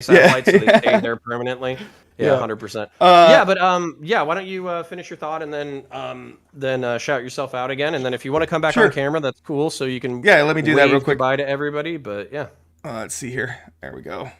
satellites, so they stay there permanently. Yeah, 100%. Yeah, but yeah, why don't you finish your thought and then shout yourself out again, and then if you want to come back on camera, that's cool. So you can let me do that real quick. Goodbye to everybody. But yeah, let's see here. There we go.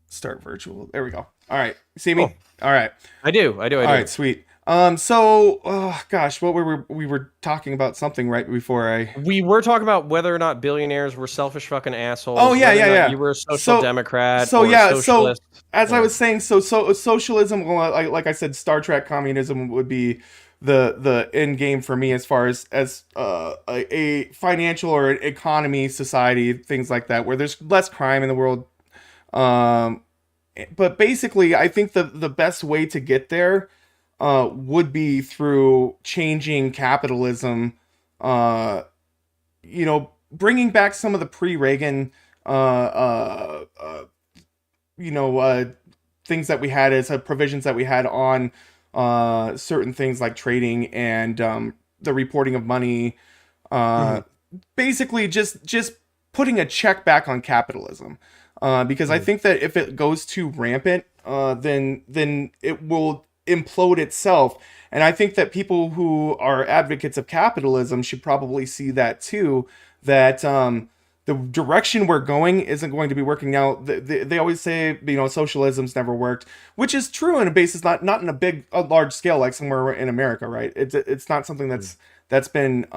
Start virtual. There we go. All right, see me? All right. I do. All right, sweet. So, gosh, what we were talking about something right before we were talking about whether or not billionaires were selfish fucking assholes. Oh yeah. You were a social democrat. So yeah, socialist. So as I was saying, so socialism, like I said, Star Trek communism would be the end game for me as far as a financial or economy, society, things like that, where there's less crime in the world. But basically, I think the best way to get there would be through changing capitalism, bringing back some of the pre-Reagan, things that we had as provisions that we had on certain things like trading and the reporting of money. Basically, just putting a check back on capitalism. Because I think that if it goes too rampant, then it will implode itself. And I think that people who are advocates of capitalism should probably see that too, that the direction we're going isn't going to be working out. They always say, socialism's never worked, which is true in a basis, not in a large scale like somewhere in America, right? It's not something that's been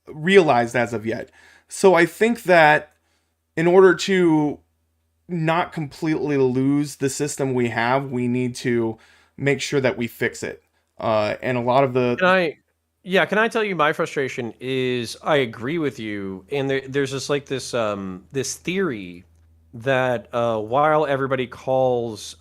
realized as of yet. So I think that in order to not completely lose the system we have, we need to make sure that we fix it. And a lot of the... Can I tell you my frustration is I agree with you. And there's just like this theory that while everybody calls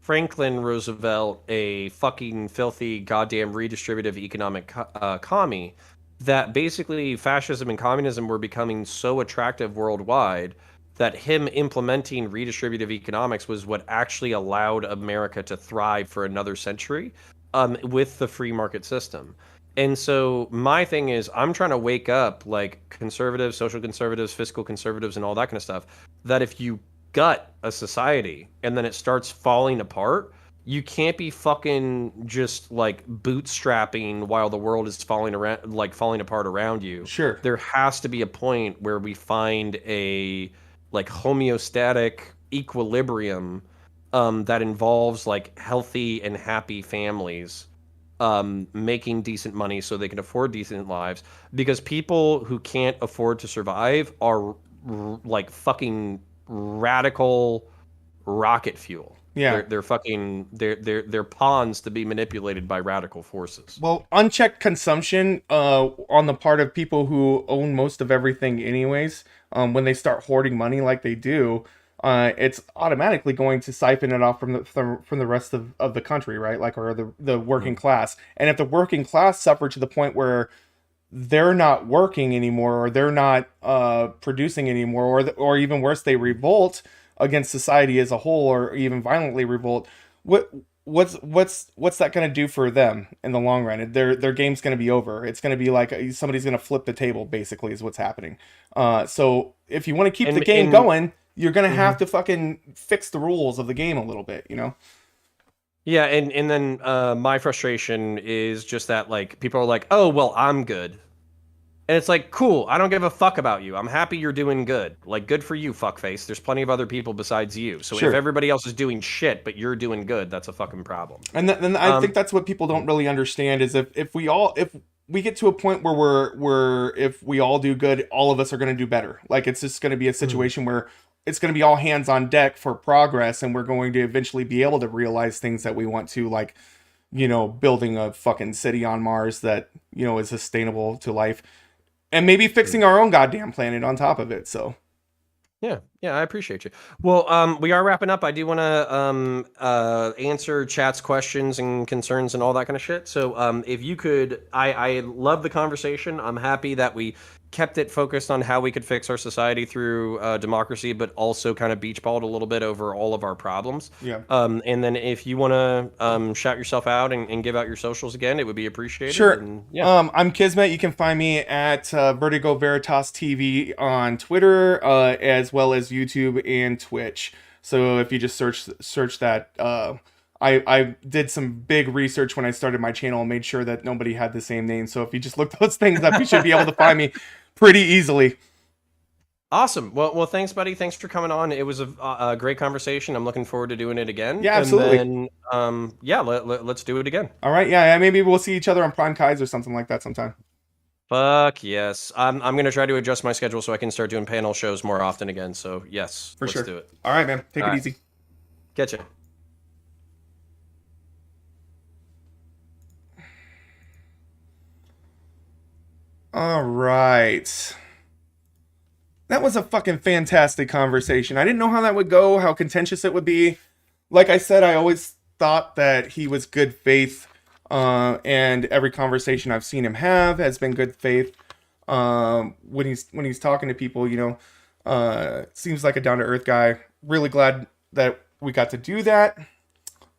Franklin Roosevelt a fucking filthy goddamn redistributive economic commie, that basically fascism and communism were becoming so attractive worldwide that him implementing redistributive economics was what actually allowed America to thrive for another century with the free market system. And so my thing is, I'm trying to wake up like conservatives, social conservatives, fiscal conservatives, and all that kind of stuff, that if you gut a society and then it starts falling apart, you can't be fucking just like bootstrapping while the world is falling apart around you. Sure. There has to be a point where we find a like homeostatic equilibrium that involves like healthy and happy families making decent money so they can afford decent lives, because people who can't afford to survive are like fucking radical rocket fuel. Yeah, they're pawns to be manipulated by radical forces. Well, unchecked consumption on the part of people who own most of everything anyways, when they start hoarding money like they do, it's automatically going to siphon it off from the rest of the country, right? Like, or the working class. And if the working class suffer to the point where they're not working anymore, or they're not producing anymore, or even worse, they revolt against society as a whole, or even violently revolt, what's that going to do for them in the long run? Their game's going to be over. It's going to be like somebody's going to flip the table, basically, is what's happening. So if you want to keep the game going, you're going to have to fucking fix the rules of the game a little bit, Yeah, and then my frustration is just that, like, people are like, oh, well, I'm good. And it's like, cool, I don't give a fuck about you. I'm happy you're doing good. Like, good for you, fuckface. There's plenty of other people besides you. So if everybody else is doing shit, but you're doing good, that's a fucking problem. And I think that's what people don't really understand, is if we get to a point where if we all do good, all of us are going to do better. Like, it's just going to be a situation where it's going to be all hands on deck for progress, and we're going to eventually be able to realize things that we want to, like, building a fucking city on Mars that, is sustainable to life. And maybe fixing our own goddamn planet on top of it. So, yeah, I appreciate you. Well, we are wrapping up. I do want to answer chat's questions and concerns and all that kind of shit. So, if you could, I love the conversation. I'm happy that we kept it focused on how we could fix our society through democracy, but also kind of beach balled a little bit over all of our problems. Yeah. And then if you want to shout yourself out and give out your socials again, it would be appreciated. Sure. And, yeah. I'm Qizmhet. You can find me at Vertigo Veritas TV on Twitter, as well as YouTube and Twitch. So if you just search that, I did some big research when I started my channel and made sure that nobody had the same name. So if you just look those things up, you should be able to find me pretty easily. Awesome. Well, thanks, buddy. Thanks for coming on. It was a great conversation. I'm looking forward to doing it again. Yeah, absolutely. And then, yeah, let's do it again. All right. Yeah, maybe we'll see each other on Prime Kais or something like that sometime. Fuck yes. I'm gonna try to adjust my schedule so I can start doing panel shows more often again. So yes, For let's sure. do it. All right, man. Take All it right. easy. Catch ya. All right. That was a fucking fantastic conversation. I didn't know how that would go, how contentious it would be. Like I said, I always thought that he was good faith, and every conversation I've seen him have has been good faith. When he's talking to people, you know, seems like a down to earth guy. Really glad that we got to do that.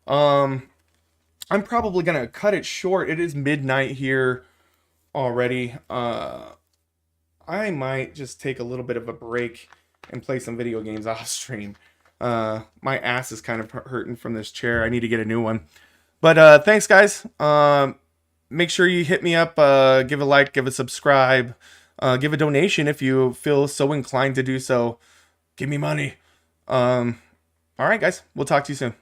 I'm probably gonna cut it short. It is midnight here already. I might just take a little bit of a break and play some video games off stream. My ass is kind of hurting from this chair. I need to get a new one. But thanks, guys. Make sure you hit me up. Give a like, give a subscribe, give a donation if you feel so inclined to do so. Give me money. All right, guys. We'll talk to you soon.